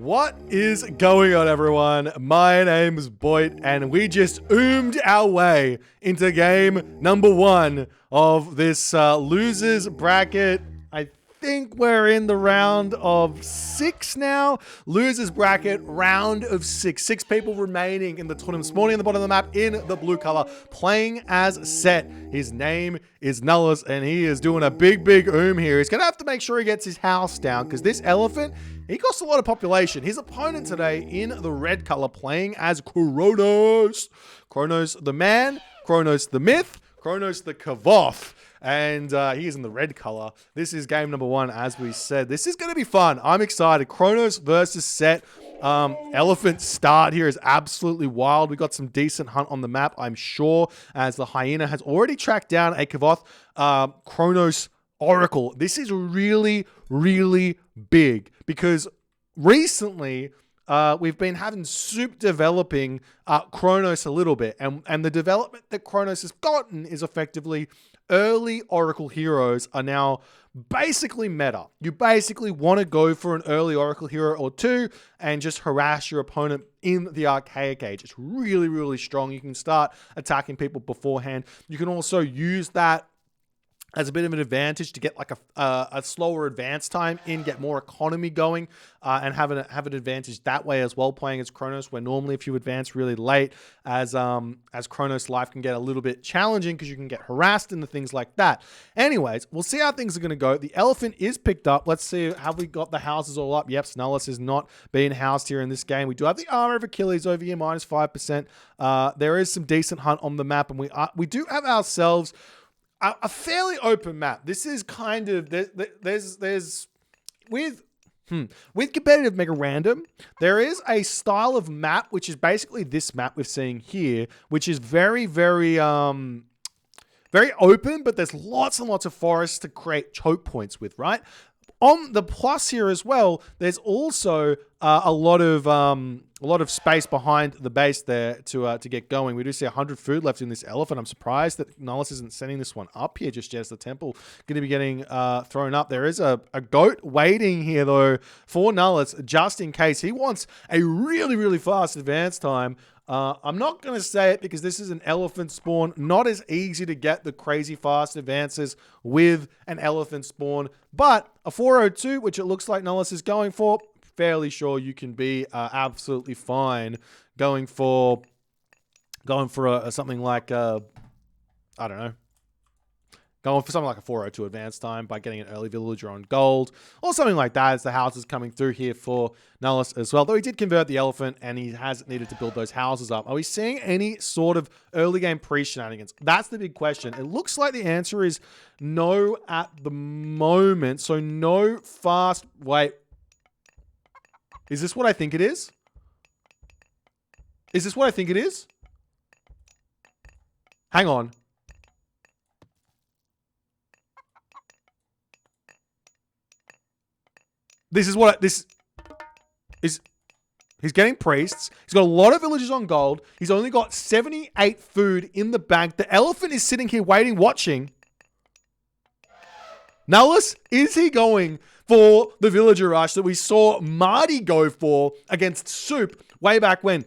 What is going on, everyone? My name's Boit, and we just our way into game number 1 of this losers bracket. I think we're in the round of 6 now. Losers bracket, round of 6. 6 people remaining in the tournament. Spawning at the bottom of the map in the blue color, playing as Set. His name is Nullus, and he is doing a big here. He's going to have to make sure he gets his house down, because this elephant, he costs a lot of population. His opponent today in the red color, playing as Kronos. Kronos the man, Kronos the myth, Kronos the Kvoth. And he is in the red color. This is game number 1, as we said. This is going to be fun. I'm excited. Kronos versus Set. Elephant start here is absolutely wild. We got some decent hunt on the map, I'm sure, as the hyena has already tracked down a Kvoth Kronos Oracle. This is really big, because recently we've been having Soup developing Kronos a little bit, and the development that Kronos has gotten is effectively early Oracle heroes are now basically meta. You basically want to go for an early Oracle hero or 2 and just harass your opponent in the Archaic Age. It's really strong. You can start attacking people beforehand. You can also use that as a bit of an advantage to get like a slower advance time in, get more economy going, and have an advantage that way as well, playing as Kronos, where normally if you advance really late, as Kronos, life can get a little bit challenging because you can get harassed and things like that. Anyways, we'll see how things are going to go. The elephant is picked up. Let's see, have we got the houses all up? Yep, Nullus is not being housed here in this game. We do have the armor of Achilles over here, minus 5%. There is some decent hunt on the map, and we do have ourselves a fairly open map. This is kind of, there's with competitive mega random, there is a style of map which is basically this map we're seeing here, which is very open, but there's lots and lots of forests to create choke points with, right? On the plus here as well, there's also a lot of space behind the base there to get going. We do see 100 food left in this elephant. I'm surprised that Nullus isn't sending this one up here just yet, as the temple going to be getting thrown up. There is a goat waiting here though for Nullus, just in case he wants a really fast advance time. I'm not going to say it because this is an elephant spawn. Not as easy to get the crazy fast advances with an elephant spawn, but a 402, which it looks like Nullus is going for, fairly sure you can be absolutely fine going for something like, I don't know, going for something like a 402 advance time by getting an early villager on gold or something like that, as the houses coming through here for Nullus as well. Though he did convert the elephant and he has needed to build those houses up. Are we seeing any sort of early game pre-shenanigans? That's the big question. It looks like the answer is no at the moment. So no fast, wait. Is this what I think it is? Is this what I think it is? Hang on. This is what this is. He's getting priests. He's got a lot of villagers on gold. He's only got 78 food in the bank. The elephant is sitting here waiting, watching. Nullus, is he going for the villager rush that we saw Marty go for against Soup way back when?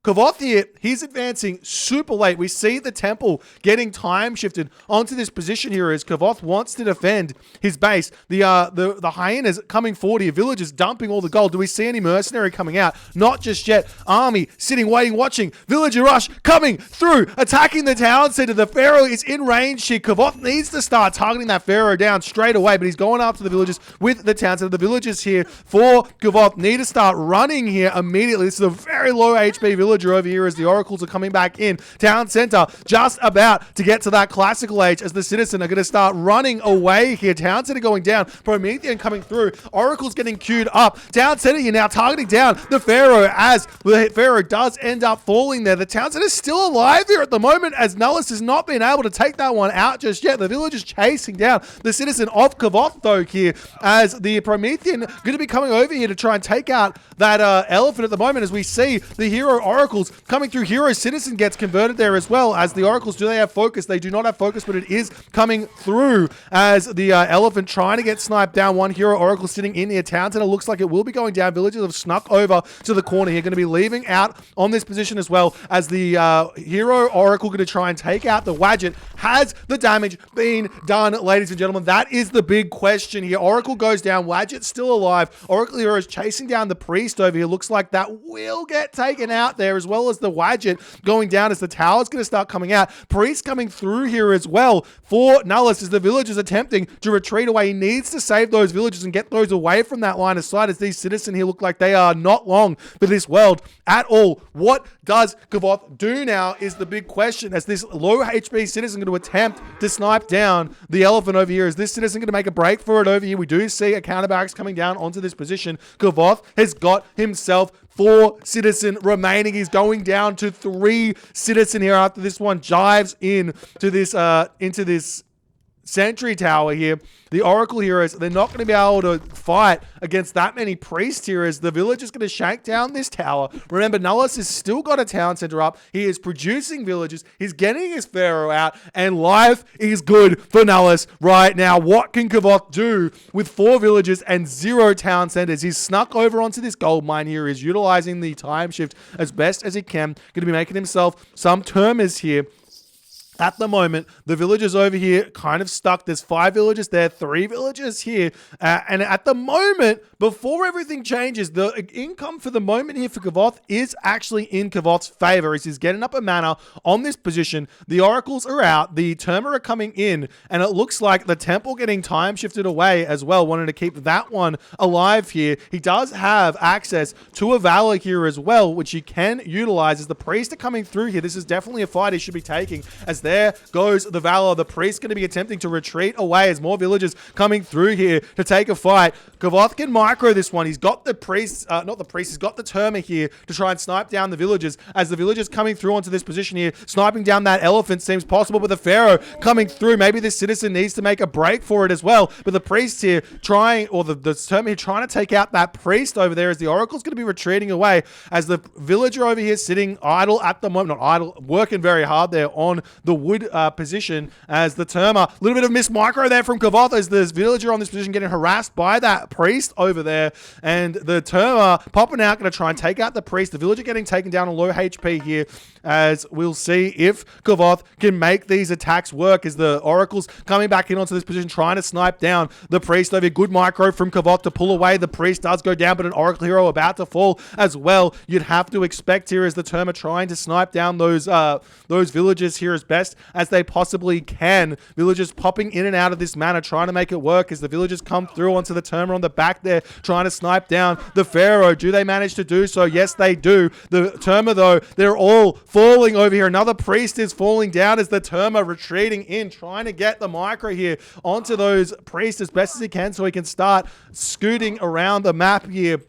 Kvoth here, he's advancing super late. We see the temple getting time shifted onto this position here as Kvoth wants to defend his base. The hyenas coming forward here, villagers dumping all the gold. Do we see any mercenary coming out? Not just yet. Army sitting, waiting, watching. Villager rush coming through, attacking the town center. The pharaoh is in range here. Kvoth needs to start targeting that pharaoh down straight away, but he's going after the villagers with the town center. The villagers here for Kvoth need to start running here immediately. This is a very low HP villager over here as the oracles are coming back in. Town center just about to get to that classical age as the citizen are going to start running away here. Town center going down. Promethean coming through. Oracles getting queued up. Town center here now targeting down the pharaoh as the pharaoh does end up falling there. The town center is still alive here at the moment as Nullus has not been able to take that one out just yet. The village is chasing down the citizen of Kvoth though here as the Promethean going to be coming over here to try and take out that elephant at the moment as we see the hero Oracle Oracles coming through. Hero Citizen gets converted there as well. As the Oracles, do they have focus? They do not have focus, but it is coming through as the Elephant trying to get sniped down. One Hero Oracle sitting in here. Town Center looks like it will be going down. Villagers have snuck over to the corner here. Going to be leaving out on this position as well as the Hero Oracle going to try and take out the Wadget. Has the damage been done, ladies and gentlemen? That is the big question here. Oracle goes down. Wadget's still alive. Oracle Hero is chasing down the Priest over here. Looks like that will get taken out there, as well as the Wadget going down as the tower's going to start coming out. Priest coming through here as well for Nullus as the villagers attempting to retreat away. He needs to save those villagers and get those away from that line of sight, as these citizens here look like they are not long for this world at all. What does Kvoth do now is the big question, as this low HP citizen going to attempt to snipe down the Elephant over here. Is this citizen going to make a break for it over here? We do see a counter barracks coming down onto this position. Kvoth has got himself 4 citizen remaining. He's going down to 3 citizen here after this one jives into this sentry tower here. The Oracle heroes, they're not going to be able to fight against that many priest here, as the village is going to shank down this tower. Remember, Nullus has still got a town center up. He is producing villagers. He's getting his Pharaoh out, and life is good for Nullus right now. What can Kvoth do with 4 villages and 0 town centers? He's snuck over onto this gold mine here. He's utilizing the time shift as best as he can. Going to be making himself some termers here. At the moment, the villagers over here kind of stuck. There's 5 villagers there, 3 villagers here. And at the moment, before everything changes, the income for the moment here for Kvoth is actually in Kvoth's favor, as he's getting up a mana on this position. The Oracles are out. The Terma are coming in. And it looks like the Temple getting time shifted away as well, wanting to keep that one alive here. He does have access to a Valor here as well, which he can utilize as the Priests are coming through here. This is definitely a fight he should be taking, as there goes the Valor. The Priest going to be attempting to retreat away as more villagers coming through here to take a fight. Kvoth can micro this one. He's got the Priest, he's got the Terma here to try and snipe down the villagers, as the villagers coming through onto this position here. Sniping down that Elephant seems possible, but the Pharaoh coming through. Maybe this citizen needs to make a break for it as well. But the Priest here trying, or the Terma here trying to take out that Priest over there, as the Oracle's going to be retreating away, as the villager over here sitting idle at the moment, not idle, working very hard there on the wood position, as the Terma, a little bit of miss micro there from Kvoth, as this villager on this position getting harassed by that Priest over there, and the Terma popping out, going to try and take out the Priest. The villager getting taken down on low HP here, as we'll see if Kvoth can make these attacks work, as the Oracles coming back in onto this position, trying to snipe down the Priest over here. Good micro from Kvoth to pull away. The Priest does go down, but an Oracle hero about to fall as well. You'd have to expect here, as the Terma trying to snipe down those villagers here as best as they possibly can. Villagers popping in and out of this mana, trying to make it work, as the villagers come through onto the Terma on the back there, trying to snipe down the Pharaoh. Do they manage to do so? Yes, they do. The Terma, though, they're all falling over here. Another Priest is falling down, as the Terma retreating in, trying to get the micro here onto those Priests as best as he can, so he can start scooting around the map here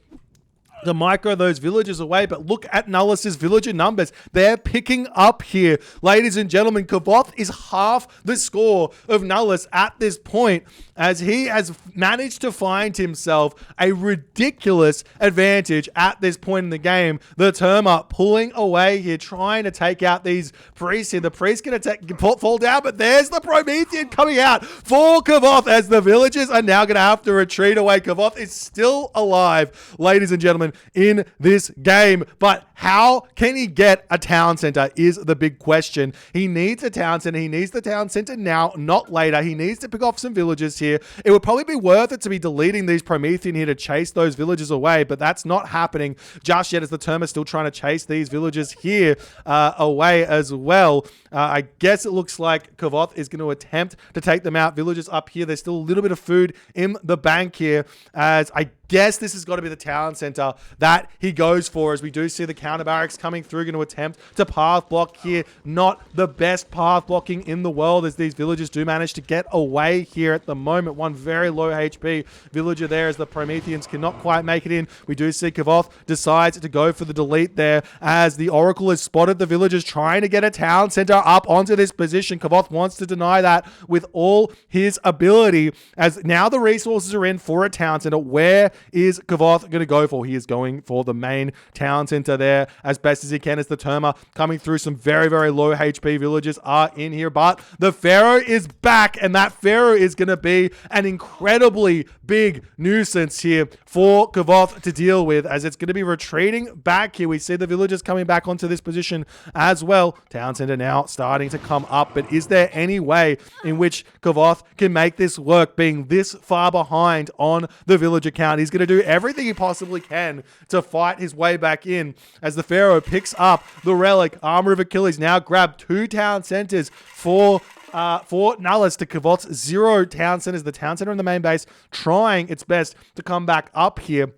to micro those villagers away. But look at Nullus's villager numbers. They're picking up here. Ladies and gentlemen, Kvoth is half the score of Nullus at this point, as he has managed to find himself a ridiculous advantage at this point in the game. The Terma pulling away here, trying to take out these Priests here. The Priest going to fall down, but there's the Promethean coming out for Kvoth, as the villagers are now going to have to retreat away. Kvoth is still alive, ladies and gentlemen, in this game. But how can he get a town center is the big question. He needs a town center. He needs the town center now, not later. He needs to pick off some villagers here. It would probably be worth it to be deleting these Promethean here to chase those villagers away, but that's not happening just yet, as the Terma is still trying to chase these villagers here away as well. I guess it looks like Kvoth is going to attempt to take them out. Villagers up here, there's still a little bit of food in the bank here, as I guess this has got to be the town center that he goes for, as we do see the counter barracks coming through, going to attempt to path block here. Not the best path blocking in the world, as these villagers do manage to get away here at the moment. One very low HP villager there, as the Prometheans cannot quite make it in. We do see Kvoth decides to go for the delete there, as the Oracle has spotted the villagers trying to get a town center Pharaoh up onto this position. Kvoth wants to deny that with all his ability, as now the resources are in for a town center. Where is Kvoth going to go for? He is going for the main town center there as best as he can, as the Terma coming through. Some very, very low HP villagers are in here, but the Pharaoh is back, and that Pharaoh is going to be an incredibly big nuisance here for Kvoth to deal with, as it's going to be retreating back here. We see the villagers coming back onto this position as well. Town center now starting to come up, but is there any way in which Kvoth can make this work, being this far behind on the villager count? He's going to do everything he possibly can to fight his way back in, as the Pharaoh picks up the relic. Armor of Achilles now grabbed 2 town centers for Nullus to Kvoth's 0 town centers. The town center in the main base trying its best to come back up here.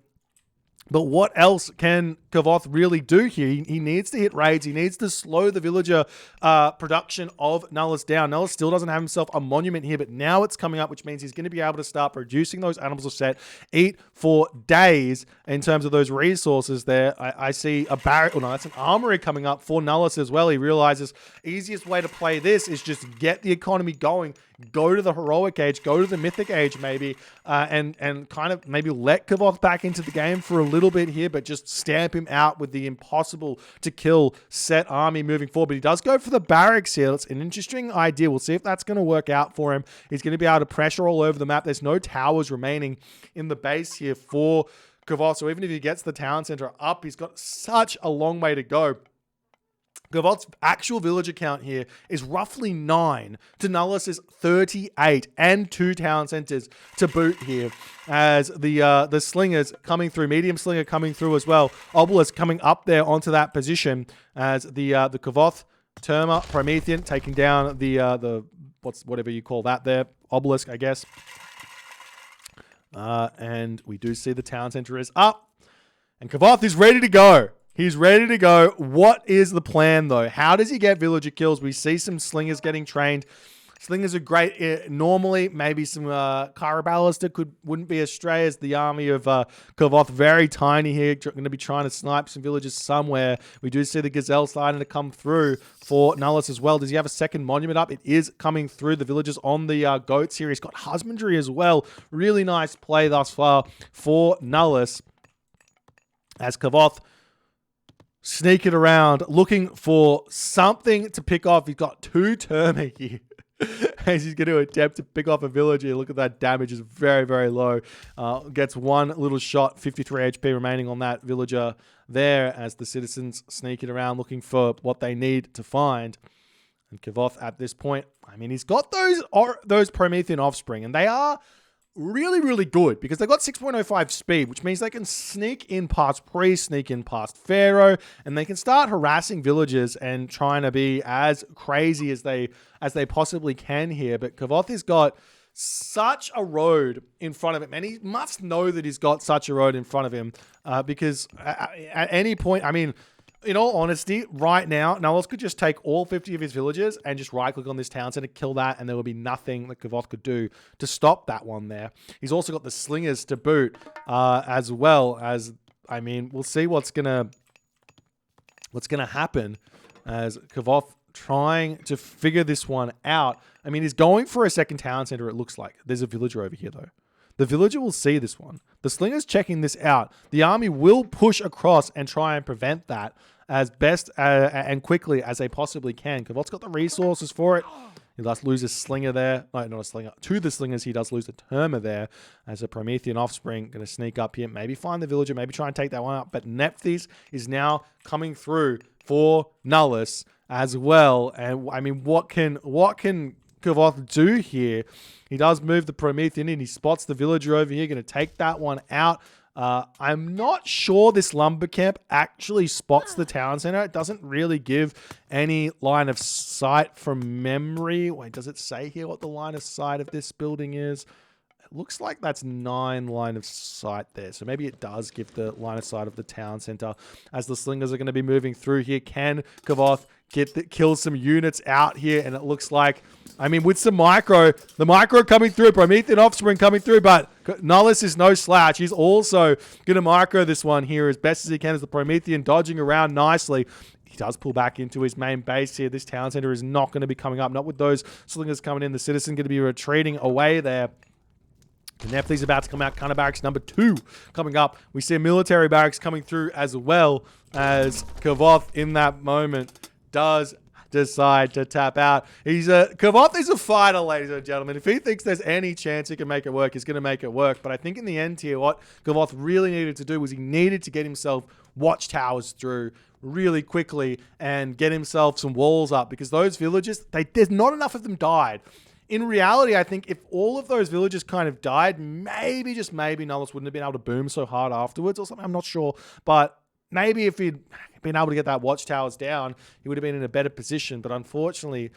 But what else can Kvoth really do here? He needs to hit raids. He needs to slow the villager production of Nullus down. Nullus still doesn't have himself a monument here, but now it's coming up, which means he's going to be able to start producing those animals of set, eat for days in terms of those resources there. I see a barrier. Oh no, that's an armory coming up for Nullus as well. He realizes easiest way to play this is just get the economy going. Go to the heroic age, go to the mythic age maybe, and kind of maybe let Kvoth back into the game for a little bit here, but just stamp him out with the impossible to kill set army moving forward. But he does go for the barracks here. It's an interesting idea. We'll see if that's going to work out for him. He's going to be able to pressure all over the map. There's no towers remaining in the base here for Kvoth, so even if he gets the town center up, he's got such a long way to go. Kvoth's actual villager count here is roughly 9 to Nullus's 38, and 2 town centers to boot here, as the slingers coming through, medium slinger coming through as well. Obelisk coming up there onto that position, as the Kvoth Terma Promethean taking down the whatever you call that there, Obelisk, I guess. And we do see the town center is up, and Kvoth is ready to go. He's ready to go. What is the plan, though? How does he get villager kills? We see some slingers getting trained. Slingers are great. Normally, maybe some Kyra Ballista wouldn't be as stray as the army of Kvoth. Very tiny here. Going to be trying to snipe some villagers somewhere. We do see the Gazelle starting to come through for Nullus as well. Does he have a second monument up? It is coming through. The villagers on the goats here. He's got husbandry as well. Really nice play thus far for Nullus, as Kvoth sneaking around, looking for something to pick off. He's got 2 Terma here. As he's going to attempt to pick off a villager. Look at that damage, is very, very low. Gets 1 little shot, 53 HP remaining on that villager there, as the citizens sneaking around looking for what they need to find. And Kvoth at this point, I mean, he's got those Promethean offspring, and they are really, really good because they've got 6.05 speed, which means they can sneak in past Priest, sneak in past Pharaoh, and they can start harassing villagers and trying to be as crazy as they possibly can here. But Kvoth has got such a road in front of him, and he must know that he's got such a road in front of him because at any point, I mean, in all honesty, right now, Nullus could just take all 50 of his villagers and just right-click on this town center, kill that, and there would be nothing that Kvoth could do to stop that one there. He's also got the slingers to boot, as well as, I mean, we'll see what's gonna happen as Kvoth trying to figure this one out. I mean, he's going for a second town center, it looks like. There's a villager over here, though. The villager will see this one. The slinger's checking this out. The army will push across and try and prevent that as best and quickly as they possibly can. Kvoth's got the resources for it. He does lose a slinger there. No, not a slinger. 2 of the slingers, he does lose a Terma there as a Promethean offspring. Going to sneak up here. Maybe find the villager. Maybe try and take that one out. But Nephthys is now coming through for Nullus as well. And, I mean, what can Kvoth do here? He does move the Promethean in. He spots the villager over here. Going to take that one out. I'm not sure this lumber camp actually spots the town center. It doesn't really give any line of sight from memory. Wait, does it say here what the line of sight of this building is? It looks like that's 9 line of sight there. So maybe it does give the line of sight of the town center as the slingers are going to be moving through here. Can Kvoth kill some units out here? And it looks like, I mean, with some the micro coming through, Promethean offspring coming through, but Nullus is no slouch. He's also going to micro this one here as best as he can, as the Promethean dodging around nicely. he does pull back into his main base here. This town center is not going to be coming up. Not with those slingers coming in. The citizen going to be retreating away there. The Nephili's about to come out. Cunner Barracks number 2 coming up. We see a military barracks coming through as well, as Kvoth in that moment does decide to tap out. Kvoth is a fighter, ladies and gentlemen. If he thinks there's any chance he can make it work, he's going to make it work. But I think in the end here, what Kvoth really needed to do was he needed to get himself watchtowers through really quickly and get himself some walls up, because those villagers, there's not enough of them died. In reality, I think if all of those villagers kind of died, maybe, just maybe, Nullus wouldn't have been able to boom so hard afterwards or something. I'm not sure. But maybe if he'd been able to get that watchtowers down, he would have been in a better position. But unfortunately,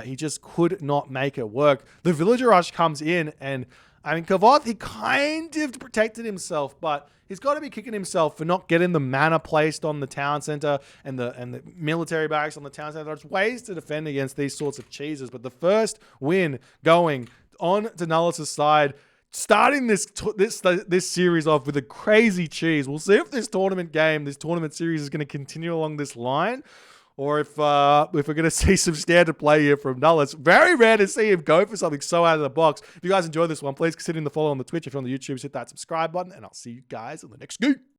he just could not make it work. The villager rush comes in, and I mean, Kvoth, he kind of protected himself, but he's got to be kicking himself for not getting the mana placed on the town center and the military barracks on the town center. There's ways to defend against these sorts of cheeses, but the first win going on to Nullus' side, starting this series off with a crazy cheese. We'll see if this tournament series is going to continue along this line, or if we're going to see some standard play here from Nullus. Very rare to see him go for something so out of the box. If you guys enjoyed this one, please consider the follow on the Twitch. If you're on the YouTube, hit that subscribe button, and I'll see you guys in the next game.